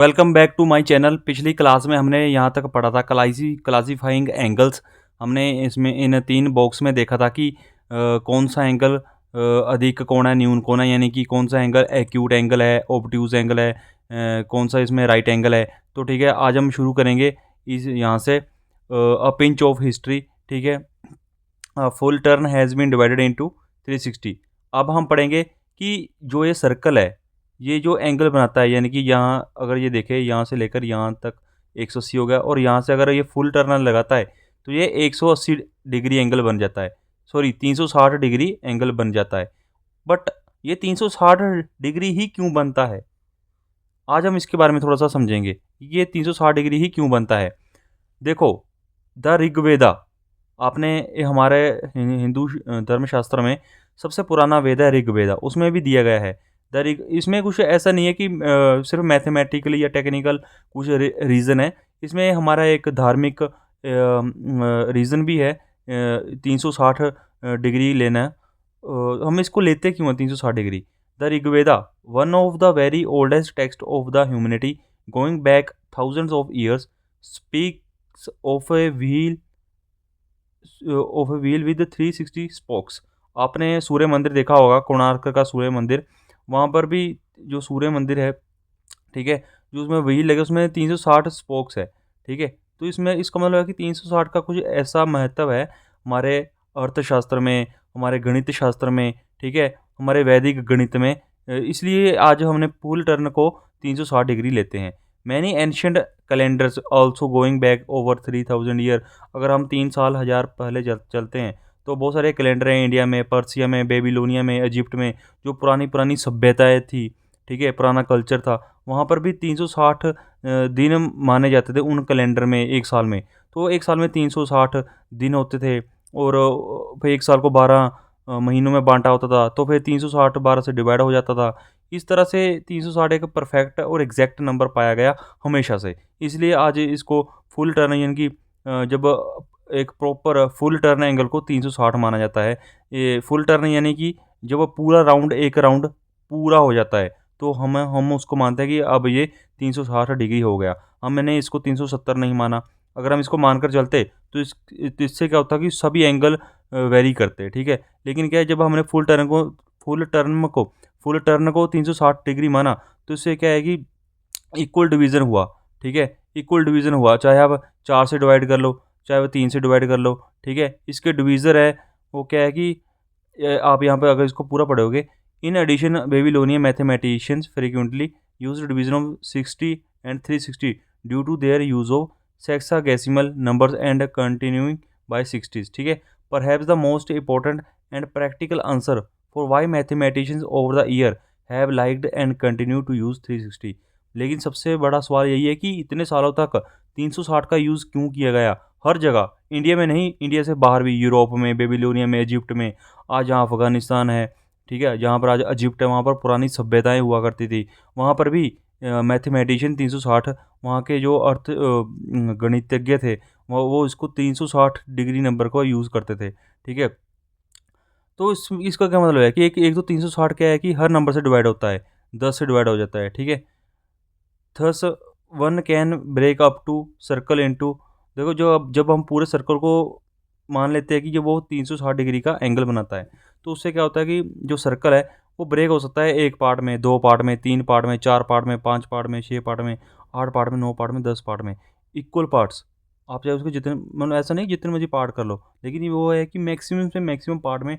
Welcome back to my channel. पिछली class में हमने यहाँ तक पढ़ा था क्लासीफाइंग एंगल्स। हमने इसमें इन 3 बॉक्स में देखा था कि कौन सा एंगल अधिक कोण है, न्यून कोण है, यानी कि कौन सा एंगल एक्यूट एंगल है, ऑब्ट्यूज एंगल है, कौन सा इसमें राइट एंगल है। तो ठीक है, आज हम शुरू करेंगे इस यहाँ से अ पिंच ऑफ हिस्ट्री। ठीक है, full turn has been divided into 360। अब हम पढ़ेंगे कि जो ये सर्कल है, ये जो एंगल बनाता है, यानी कि यहाँ अगर ये देखें, यहाँ से लेकर यहाँ तक 180 हो गया, और यहाँ से अगर ये फुल टर्न लगाता है तो ये 180 डिग्री एंगल बन जाता है। सॉरी, 360 डिग्री एंगल बन जाता है। बट ये 360 डिग्री ही क्यों बनता है, आज हम इसके बारे में थोड़ा सा समझेंगे। ये 360 डिग्री ही क्यों बनता है। देखो, द ऋग्वेदा, आपने ये हमारे हिंदू धर्मशास्त्र में सबसे पुराना वेद है ऋग्वेदा, उसमें भी दिया गया है। द ऋग इसमें कुछ ऐसा नहीं है कि सिर्फ मैथमेटिकली या टेक्निकल कुछ रीज़न है। इसमें हमारा एक धार्मिक रीज़न भी है। 360 डिग्री लेना। हम इसको लेते क्यों हैं 360 degree. The Rigveda, one of the very oldest text of the humanity, going back thousands of years, speaks of a wheel with 360 spokes. आपने सूर्य मंदिर देखा होगा, कोणार्क का सूर्य मंदिर। वहाँ पर भी जो सूर्य मंदिर है, ठीक है, जो उसमें व्हील लगे उसमें 360 स्पोक्स है। ठीक है, तो इसमें इसका मतलब है कि 360 का कुछ ऐसा महत्व है हमारे अर्थशास्त्र में, हमारे गणित शास्त्र में, ठीक है, हमारे वैदिक गणित में। इसलिए आज हमने फुल टर्न को 360 डिग्री लेते हैं। Many ancient calendars also going back over 3000 year. अगर हम 3 साल हजार पहले चलते हैं तो बहुत सारे कैलेंडर हैं इंडिया में, पर्सिया में, बेबीलोनिया में, इजिप्ट में, जो पुरानी पुरानी सभ्यताएं थी, ठीक है, पुराना कल्चर था, वहाँ पर भी 360 दिन माने जाते थे उन कैलेंडर में एक साल में। तो एक साल में 360 दिन होते थे, और फिर एक साल को 12 महीनों में बांटा होता था, तो फिर 360 12 से डिवाइड हो जाता था। इस तरह से 360 एक परफेक्ट और एग्जैक्ट नंबर पाया गया हमेशा से। इसलिए आज इसको फुल टर्न, यानी कि जब एक प्रॉपर फुल टर्न एंगल को 360 माना जाता है। ये फुल टर्न यानी कि जब पूरा राउंड, एक राउंड पूरा हो जाता है, तो हम उसको मानते हैं कि अब ये 360 डिग्री हो गया। मैंने इसको 370 नहीं माना। अगर हम इसको मानकर चलते तो इससे क्या होता कि सभी एंगल वेरी करते, ठीक है। लेकिन क्या है, जब हमने फुल टर्न को 360 डिग्री माना, तो इससे क्या है कि इक्वल डिवीज़न हुआ, ठीक है। इक्वल डिवीज़न हुआ, चाहे आप 4 से डिवाइड कर लो, चाहे वो 3 से डिवाइड कर लो, ठीक है। इसके डिवीज़र है वो क्या है कि आप यहाँ पे अगर इसको पूरा पढ़ोगे, in addition Babylonian mathematicians frequently used division of 60 and 360 due to their use of sexadecimal numbers and continuing by 60s, ठीक है। Perhaps the most important and practical answer for why mathematicians over the year have liked and continue to use 360। लेकिन सबसे बड़ा सवाल यही है कि इतने सालों तक 360 का यूज़ क्यों किया गया हर जगह, इंडिया में नहीं, इंडिया से बाहर भी, यूरोप में, बेबीलोनिया में, इजिप्ट में, आज जहाँ अफ़गानिस्तान है, ठीक है, जहाँ पर आज इजिप्ट है, वहाँ पर पुरानी सभ्यताएं हुआ करती थी, वहाँ पर भी मैथमेटिशियन 360, वहाँ के जो गणितज्ञ थे, वो इसको 360 डिग्री नंबर को यूज़ करते थे, ठीक है। तो इसका क्या मतलब है कि एक तो 360 क्या है कि हर नंबर से डिवाइड होता है, 10 से डिवाइड हो जाता है, ठीक है। Thus one can break up to circle into, देखो, जब हम पूरे सर्कल को मान लेते हैं कि जो वो 360 डिग्री का एंगल बनाता है, तो उससे क्या होता है कि जो सर्कल है वो ब्रेक हो सकता है 1 पार्ट में, 2 पार्ट में, 3 पार्ट में, 4 पार्ट में, 5 पार्ट में, 6 पार्ट में, 8 पार्ट में, 9 पार्ट में, 10 पार्ट में, इक्वल पार्ट्स। आप चाहे उसके जितने, मतलब ऐसा नहीं जितने मर्जी पार्ट कर लो, लेकिन ये वो है कि मैक्सिमम से मैक्सिमम पार्ट में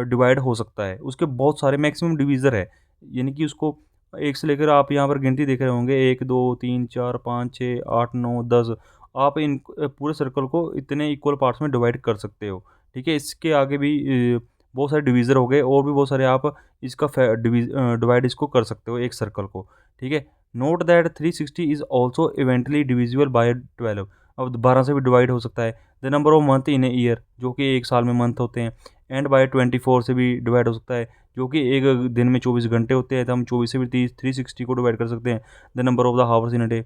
डिवाइड हो सकता है। उसके बहुत सारे मैक्सिमम डिवीज़र है, यानी कि उसको एक से लेकर, आप यहाँ पर गिनती देख रहे होंगे, 1 2 3 4 5 6 8 9 10, आप इन पूरे सर्कल को इतने इक्वल पार्ट्स में डिवाइड कर सकते हो, ठीक है। इसके आगे भी बहुत सारे डिवीज़र हो गए, और भी बहुत सारे आप इसका डिवाइड इसको कर सकते हो एक सर्कल को, ठीक है। Note that 360 is also इवेंटली divisible by 12। अब 12 से भी डिवाइड हो सकता है। The number of month in a year, जो कि एक साल में मंथ होते हैं, एंड बाय 24 से भी डिवाइड हो सकता है, जो कि एक दिन में 24 घंटे होते हैं, तो हम 24 से भी 360 को डिवाइड कर सकते हैं। The number of the hours in a day.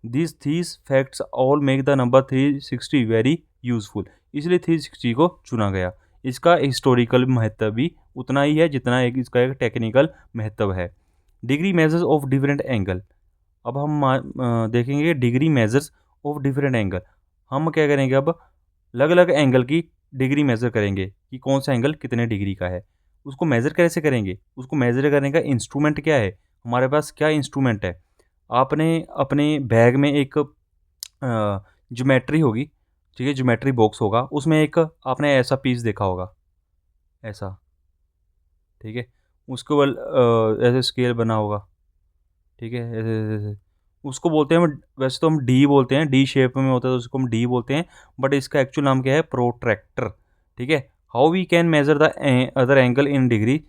these facts all make the number 360 very useful. इसलिए 360 को चुना गया। इसका हिस्टोरिकल महत्व भी उतना ही है जितना इसका एक टेक्निकल महत्व है। Degree measures of different angle. अब हम देखेंगे degree measures of different angle. हम क्या करेंगे, अब अलग अलग एंगल की डिग्री मेज़र करेंगे कि कौन सा एंगल कितने डिग्री का है। उसको मेज़र कैसे करेंगे, उसको मेज़र करने का इंस्ट्रूमेंट क्या है, हमारे पास क्या इंस्ट्रूमेंट है। आपने अपने बैग में एक ज्योमेट्री होगी, ठीक है, ज्योमेट्री बॉक्स होगा, उसमें एक आपने ऐसा पीस देखा होगा, ऐसा, ठीक है। उसके बल ऐसे स्केल बना होगा, ठीक है, ऐसे ऐसे ऐसे। उसको बोलते हैं हम, वैसे तो हम डी बोलते हैं, डी शेप में होता है तो उसको हम डी बोलते हैं, बट इसका एक्चुअल नाम क्या है, प्रोट्रैक्टर, ठीक है। How we can measure the other angle in degree,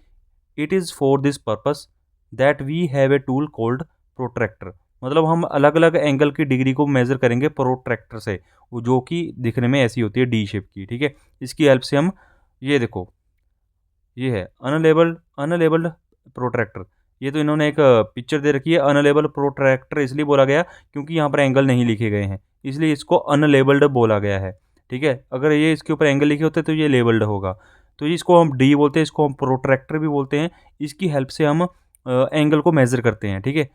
it is for this purpose that we have a tool called protractor. मतलब हम अलग अलग एंगल की डिग्री को मेज़र करेंगे प्रोट्रैक्टर से, वो जो कि दिखने में ऐसी होती है डी शेप की, ठीक है। इसकी हेल्प से हम, ये देखो, ये है अनलेबल्ड प्रोट्रैक्टर। ये तो इन्होंने एक पिक्चर दे रखी है, अनलेबल्ड प्रोट्रैक्टर इसलिए बोला गया क्योंकि यहाँ पर एंगल नहीं लिखे गए हैं, इसलिए इसको अनलेबल्ड बोला गया है, ठीक है। अगर ये इसके ऊपर एंगल लिखे होते तो ये लेबल्ड होगा। तो इसको हम डी बोलते हैं, इसको हम प्रोट्रैक्टर भी बोलते हैं। इसकी हेल्प से हम एंगल को मेजर करते हैं, ठीक है।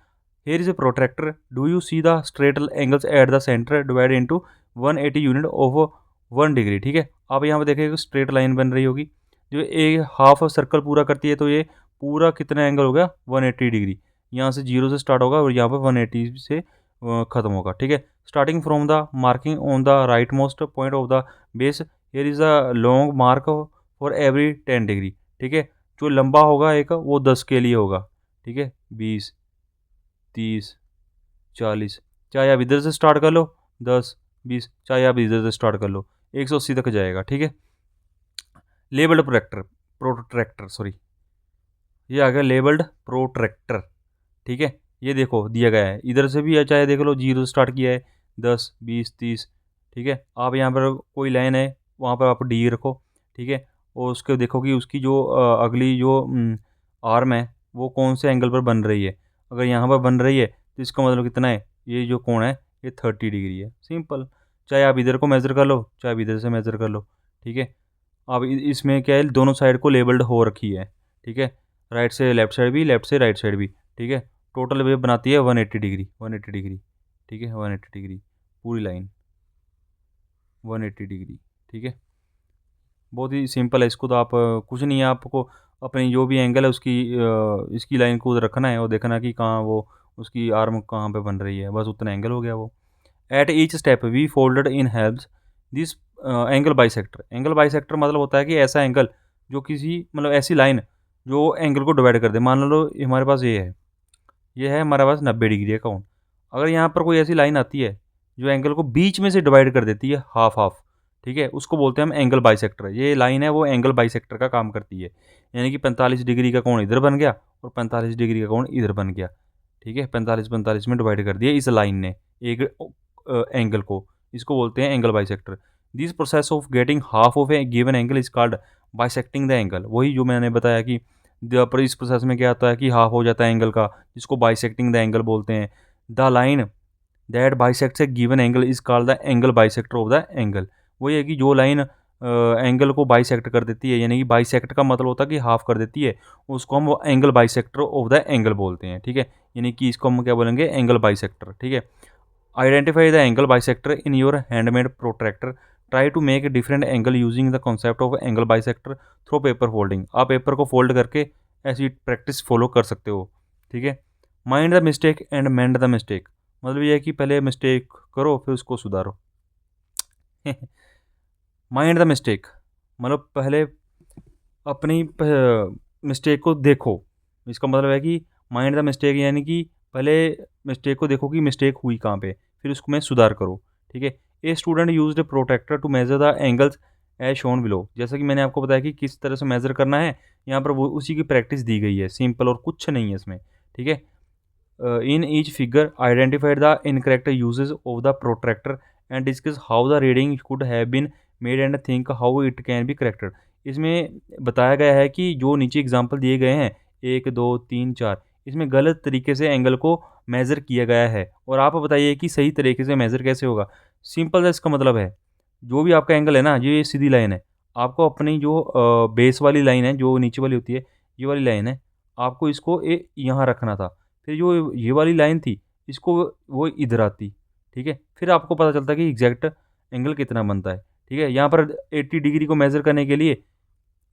Here is a protractor, do you see the straight angles at the centre divide into 180 unit of 1 degree, ठीक है। आप यहाँ पर देखेंगे स्ट्रेट लाइन बन रही होगी, जो एक हाफ सर्कल पूरा करती है, तो ये पूरा कितना एंगल हो गया, 180 डिग्री। यहाँ से 0 से स्टार्ट होगा और यहाँ पर 180 से ख़त्म होगा, ठीक है। Starting from the marking on the right most point of the base, here is a long mark for every 10 degree, ठीक है। जो लंबा होगा एक, वो 10 के लिए होगा, ठीक है, 20, 30, 40, चाहे आप इधर से स्टार्ट कर लो, 10, 20, चाहे आप इधर से स्टार्ट कर लो, 180 तक जाएगा, ठीक है। लेबल्ड प्रोट्रैक्टर सॉरी, ये आ गया लेबल्ड प्रोट्रैक्टर, ठीक है। ये देखो दिया गया है, इधर से भी है, चाहे देख लो, 0 स्टार्ट किया है, 10, 20, 30, ठीक है। आप यहाँ पर कोई लाइन है, वहाँ पर आप डी रखो, ठीक है। और उसके देखो कि उसकी जो अगली जो आर्म है वो कौन से एंगल पर बन रही है। अगर यहाँ पर बन रही है तो इसका मतलब कितना है, ये जो कोण है ये 30 डिग्री है, सिंपल। चाहे आप इधर को मेज़र कर लो, चाहे आप इधर से मेज़र कर लो, ठीक है। अब इसमें क्या है, दोनों साइड को लेबल्ड हो रखी है, ठीक है। राइट से लेफ्ट साइड भी, लेफ्ट से राइट साइड भी, ठीक है। टोटल वेव बनाती है 180 डिग्री, 180 डिग्री, ठीक है, 180 डिग्री पूरी लाइन 180 डिग्री, ठीक है। बहुत ही सिंपल है, इसको तो आप कुछ नहीं है, आपको अपनी जो भी एंगल है उसकी इसकी लाइन को उधर रखना है और देखना कि कहाँ वो उसकी आर्म कहाँ पे बन रही है, बस उतना एंगल हो गया वो। At each step we folded in helps this angle bisector. Angle bisector मतलब होता है कि ऐसा एंगल जो किसी, मतलब ऐसी लाइन जो एंगल को डिवाइड कर दे। मान लो हमारे पास ये है हमारे पास 90 डिग्री का कोण। अगर यहाँ पर कोई ऐसी लाइन आती है जो एंगल को बीच में से डिवाइड कर देती है, हाफ हाफ, ठीक है, उसको बोलते हैं हम एंगल बाइसेक्टर। ये लाइन है वो एंगल बाइसेक्टर का काम करती है, यानी कि 45 डिग्री का कोण इधर बन गया और 45 डिग्री का कोण इधर बन गया, ठीक है। 45-45 में डिवाइड कर दिया इस लाइन ने एक एंगल को, इसको बोलते हैं angle bisector. This process of getting half of A given angle is called bisecting the angle. वही जो मैंने बताया कि पर इस प्रोसेस में क्या होता है कि हाफ हो जाता है एंगल का, जिसको बाइसेक्टिंग द एंगल बोलते हैं। The line that bisects A given angle is called the angle bisector of the angle. वही है कि जो लाइन एंगल को बाइसेक्ट कर देती है, यानी कि बाइसेक्ट का मतलब होता है कि हाफ कर देती है, उसको हम angle bisector of the angle बोलते हैं, ठीक है। यानी कि इसको हम क्या बोलेंगे, एंगल बाइसेक्टर, ठीक है। Identify the angle bisector in your handmade protractor, try to make different angle using the concept of angle bisector through paper folding. आप पेपर को फोल्ड करके ऐसी प्रैक्टिस फॉलो कर सकते हो, ठीक है। Mind the mistake and mend the mistake, मतलब ये है कि पहले मिस्टेक करो फिर उसको सुधारो। माइंड द मिस्टेक मतलब पहले अपनी मिस्टेक को देखो, इसका मतलब है कि माइंड द मिस्टेक यानी कि पहले मिस्टेक को देखो कि मिस्टेक हुई कहाँ पे, फिर उसको में सुधार करो, ठीक है। A student used a protractor to measure the angles as shown below. जैसा कि मैंने आपको बताया कि किस तरह से मेजर करना है, यहाँ पर वो उसी की प्रैक्टिस दी गई है, सिंपल और कुछ नहीं है इसमें, ठीक है। In each figure, identify the incorrect uses of the protractor and discuss how the reading could have been made and think how it can be corrected। इसमें बताया गया है कि जो नीचे एग्जाम्पल दिए गए हैं 1, 2, 3, 4, इसमें गलत तरीके से एंगल को मेज़र किया गया है, और आप बताइए कि सही तरीके से मेज़र कैसे होगा। सिंपल सा इसका मतलब है, जो भी आपका एंगल है ना, ये सीधी लाइन है, आपको अपनी जो बेस वाली लाइन है जो नीचे वाली होती है, ये वाली लाइन है, आपको इसको यहाँ रखना था। फिर जो ये वाली लाइन थी, इसको वो इधर आती, ठीक है। फिर आपको पता चलता है कि एग्जैक्ट एंगल कितना बनता है, ठीक है। यहाँ पर 80 डिग्री को मेज़र करने के लिए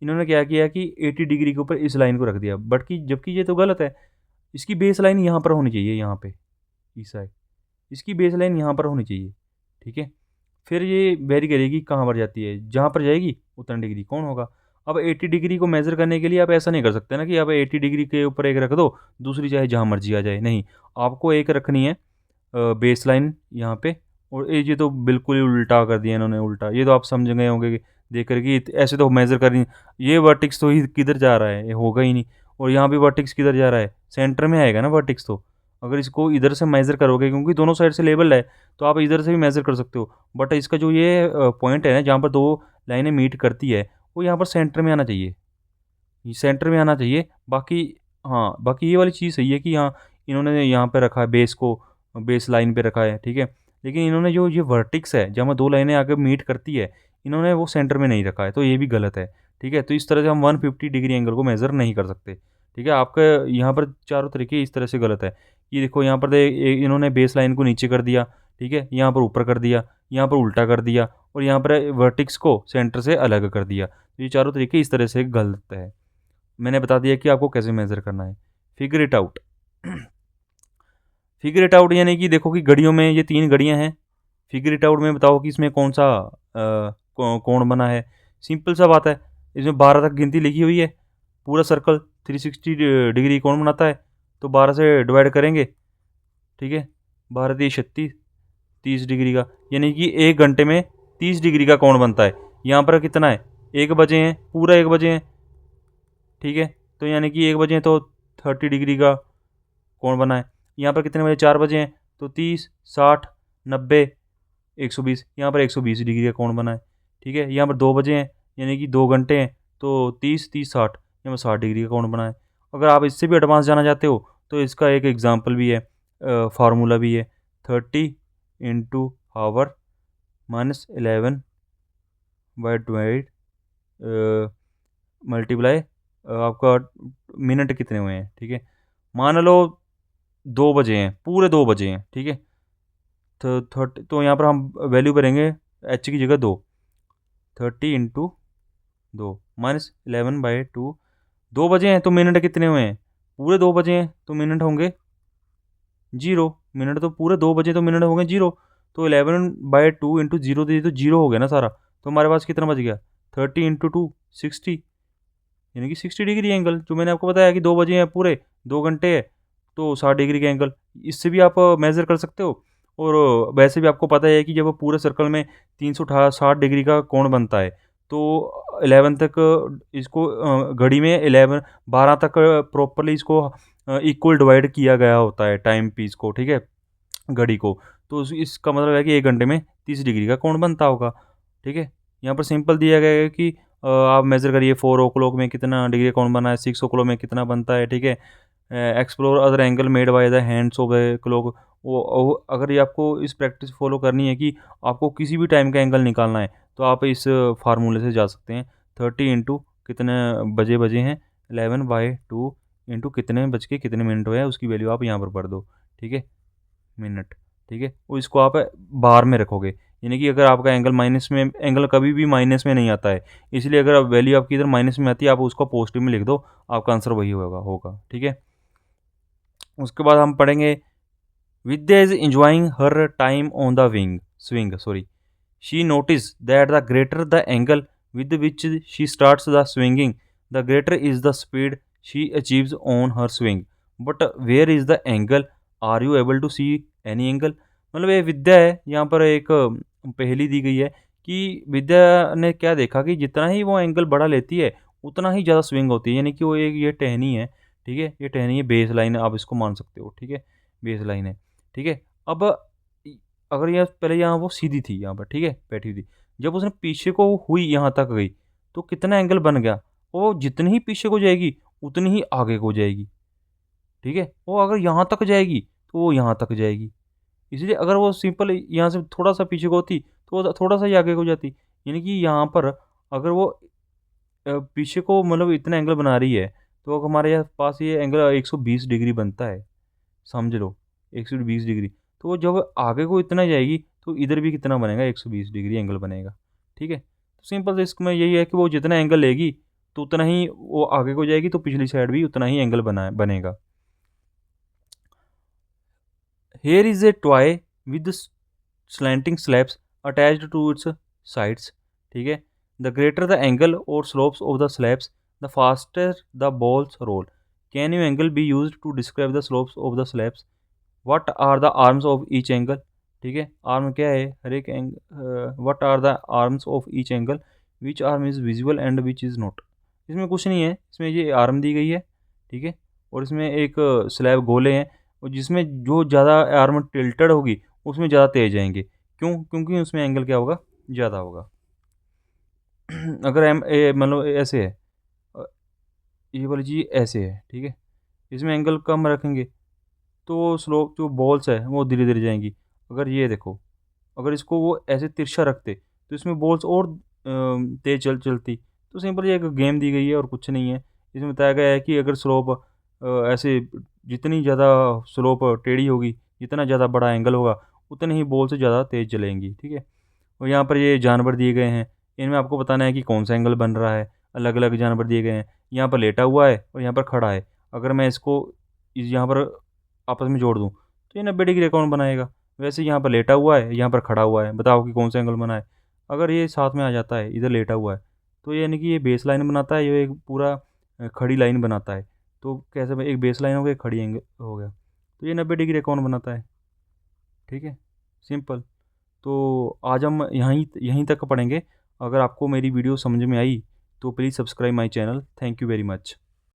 इन्होंने क्या किया कि 80 डिग्री के ऊपर इस लाइन को रख दिया, बट कि जबकि ये तो गलत है। इसकी बेस लाइन यहाँ पर होनी चाहिए, यहाँ पे इस साइड इसकी बेस लाइन यहाँ पर होनी चाहिए, ठीक है। फिर ये वेरी करेगी कहाँ पर जाती है, जहाँ पर जाएगी उतना डिग्री कौन होगा। अब 80 डिग्री को मेज़र करने के लिए आप ऐसा नहीं कर सकते ना कि आप 80 डिग्री के ऊपर एक रख दो, दूसरी चाहे जहाँ मर्जी आ जाए, नहीं। आपको एक रखनी है बेस लाइन यहाँ पे। और ये तो बिल्कुल ही उल्टा कर दिया इन्होंने, उल्टा। ये तो आप समझ गए होंगे कि देख कर कि ऐसे तो मेज़र कर नहीं, ये वर्टिक्स तो ही किधर जा रहा है, ये होगा ही नहीं। और यहाँ भी वर्टिक्स किधर जा रहा है, सेंटर में आएगा ना वर्टिक्स तो। अगर इसको इधर से मेज़र करोगे, क्योंकि दोनों साइड से लेवल है, तो आप इधर से भी मेज़र कर सकते हो। बट इसका जो ये पॉइंट है ना, जहाँ पर दो लाइनें मीट करती है, वो यहाँ पर सेंटर में आना चाहिए, ये सेंटर में आना चाहिए। बाकी हाँ, बाकी ये वाली चीज़ सही है कि हाँ, इन्होंने यहाँ पे रखा है बेस को, बेस लाइन पे रखा है, ठीक है। लेकिन इन्होंने जो ये वर्टिक्स है, जहाँ दो लाइनें आगे मीट करती है, इन्होंने वो सेंटर में नहीं रखा है, तो ये भी गलत है, ठीक है। तो इस तरह से हम 150 डिग्री एंगल को मेज़र नहीं कर सकते, ठीक है। आपका यहाँ पर चारों तरीके इस तरह से गलत है। ये देखो यहाँ पर इन्होंने बेस लाइन को नीचे कर दिया, ठीक है, यहाँ पर ऊपर कर दिया, यहाँ पर उल्टा कर दिया, और यहाँ पर वर्टिक्स को सेंटर से अलग कर दिया। तो ये चारों तरीके इस तरह से गलत है। मैंने बता दिया कि आपको कैसे मेज़र करना है। Figure it out. Figure it out यानी कि देखो कि घड़ियों में ये 3 घड़ियाँ हैं। फिगर इट आउट में बताओ कि इसमें कौन सा कोण बना है। सिंपल सा बात है, इसमें 12 तक गिनती लिखी हुई है। पूरा सर्कल 360 डिग्री कोण बनाता है, तो 12 से डिवाइड करेंगे, ठीक है। 12 3 36, 30 डिग्री का, यानी कि 1 घंटे में 30 डिग्री का कोण बनता है। यहाँ पर कितना है, 1 बजे हैं, पूरा 1 बजे हैं, ठीक है। तो यानी कि 1 बजे हैं तो 30 डिग्री का कोण बना है। यहाँ पर कितने बजे, 4 बजे हैं, तो 30 60 90 120, यहाँ पर 120 डिग्री का कोण बना है, ठीक है। यहाँ पर 2 बजे हैं, यानी कि 2 घंटे हैं, तो 30 30 60, यहाँ पर 60 डिग्री का कोण बना है। अगर आप इससे भी एडवांस जाना चाहते हो, तो इसका एक एग्जाम्पल भी है, फार्मूला भी है। 30 into hour minus 11 by divide multiply आपका मिनट कितने हुए हैं, ठीक है। मान लो 2 बजे हैं, पूरे 2 बजे हैं, ठीक है। तो 30, तो यहाँ पर हम वैल्यू करेंगे एच की जगह 2, 30 इंटू 2 माइनस 11/2। 2 बजे हैं तो मिनट कितने हुए हैं, पूरे 2 बजे हैं, तो मिनट होंगे 0। मिनट तो पूरे 2 बजे, तो मिनट होंगे 0। तो 11/2 इंटू 0 दे, तो 0 हो गया ना सारा। तो हमारे पास कितना बच गया, 30 इंटू 2 60, यानी कि 60 डिग्री एंगल। जो मैंने आपको बताया कि 2 बजे हैं, पूरे 2 घंटे है, तो 60 डिग्री का एंगल। इससे भी आप मेज़र कर सकते हो। और वैसे भी आपको पता है कि जब पूरे सर्कल में 360 डिग्री का कोण बनता है, तो 11 तक इसको घड़ी में 11 12 तक प्रॉपरली इसको इक्वल डिवाइड किया गया होता है टाइम पीस को, ठीक है, घड़ी को। तो इसका मतलब है कि 1 घंटे में 30 डिग्री का कोण बनता होगा, ठीक है। यहाँ पर सिंपल दिया गया है कि आप मेज़र करिए 4 ओ क्लॉक में कितना डिग्री का कोण बना है, 6 ओ क्लॉक में कितना बनता है, ठीक है। Explore other angle made by the hands of a clock. वो अगर ये आपको इस प्रैक्टिस फॉलो करनी है कि आपको किसी भी टाइम का एंगल निकालना है, तो आप इस फार्मूले से जा सकते हैं। 30 इंटू कितने बजे बजे हैं, 11/2 इंटू कितने बज के कितने मिनट हुए हैं, उसकी वैल्यू आप यहाँ पर भर दो, ठीक है, मिनट, ठीक है। और इसको आप बार में रखोगे, यानी कि अगर आपका एंगल माइनस में, एंगल कभी भी माइनस में नहीं आता है, इसलिए अगर वैल्यू आपकी इधर माइनस में आती है, आप उसको पॉजिटिव में लिख दो, आपका आंसर वही होगा, ठीक है। उसके बाद हम पढ़ेंगे, विद्या is enjoying her time on the swing. Sorry. She noticed that the greater the angle with which she starts the swinging, the greater is the speed she achieves on her swing. But where is the angle? Are you able to see any angle? मतलब ये विद्या है, यहाँ पर एक पहेली दी गई है कि विद्या ने क्या देखा कि जितना ही वो एंगल बड़ा लेती है, उतना ही ज़्यादा स्विंग होती है। यानी कि वो एक ये टहनी है, ठीक है, ये टहनी है, बेस लाइन है, आप इसको मान सकते हो, ठीक है, बेस लाइन है, ठीक है। अब अगर यह पहले यहाँ वो सीधी थी, यहाँ पर, ठीक है, बैठी हुई थी, जब उसने पीछे को हुई यहाँ तक गई, तो कितना एंगल बन गया, वो जितनी ही पीछे को जाएगी उतनी ही आगे को जाएगी, ठीक है। वो अगर यहाँ तक जाएगी तो वो यहाँ तक जाएगी। इसलिए अगर वो सिंपल यहाँ से थोड़ा सा पीछे को होती, तो वो थोड़ा सा ही आगे को जाती। यानी कि यहाँ पर अगर वो पीछे को मतलब इतना एंगल बना रही है, तो हमारे यहाँ पास ये एंगल 120 डिग्री बनता है, समझ लो। 120 डिग्री। तो वो जब आगे को इतना जाएगी तो इधर भी कितना बनेगा, 120 डिग्री एंगल बनेगा। ठीक है, तो सिंपल से इसमें यही है कि वो जितना एंगल लेगी तो उतना ही वो आगे को जाएगी, तो पिछली साइड भी उतना ही एंगल बनेगा। Here is a toy with slanting slabs attached to its sides. ठीक है, the greater the angle or slopes of the slabs, the faster the balls roll. Can you angle be used to describe the slopes of the slabs? What are the arms of each angle? ठीक है, arm क्या है हर एक what are the arms of each angle? Which arm is visible and which is not? इसमें कुछ नहीं है, इसमें ये आर्म दी गई है। ठीक है, और इसमें एक स्लैब गोले हैं, और जिसमें जो ज़्यादा आर्म टिल्टेड होगी उसमें ज़्यादा तेज जाएंगे। क्यों? क्योंकि उसमें एंगल क्या होगा, ज़्यादा होगा। अगर मतलब ऐसे है, अ, ये वाली चीज़ ऐसे है, ठीक है, इसमें एंगल कम रखेंगे तो स्लोप जो बॉल्स है वो धीरे धीरे जाएंगी। अगर ये देखो, अगर इसको वो ऐसे तिरछा रखते तो इसमें बॉल्स और तेज चलती। तो सिंपल ये एक गेम दी गई है और कुछ नहीं है। इसमें बताया गया है कि अगर स्लोप ऐसे जितनी ज़्यादा स्लोप टेढ़ी होगी, जितना ज़्यादा बड़ा एंगल होगा, उतने ही बॉल से ज़्यादा तेज चलेंगी। ठीक है, और यहाँ पर ये जानवर दिए गए हैं, इनमें आपको बताना है कि कौन सा एंगल बन रहा है। अलग अलग जानवर दिए गए हैं, यहाँ पर लेटा हुआ है और यहाँ पर खड़ा है। अगर मैं इसको यहाँ पर आपस में जोड़ दूँ तो ये 90 डिग्री कौन बनाएगा। वैसे यहाँ पर लेटा हुआ है, यहाँ पर खड़ा हुआ है, बताओ कि कौन सा एंगल बना है। अगर ये साथ में आ जाता है, इधर लेटा हुआ है, तो ये यानी कि ये बेस लाइन बनाता है, ये एक पूरा खड़ी लाइन बनाता है। तो कैसे भाई, एक बेस लाइन हो गया, एक खड़ी एंगल हो गया, तो ये 90 डिग्री कौन बनाता है। ठीक है, सिंपल। तो आज हम यहीं यहीं तक पढ़ेंगे। अगर आपको मेरी वीडियो समझ में आई तो please subscribe my channel. Thank you very much.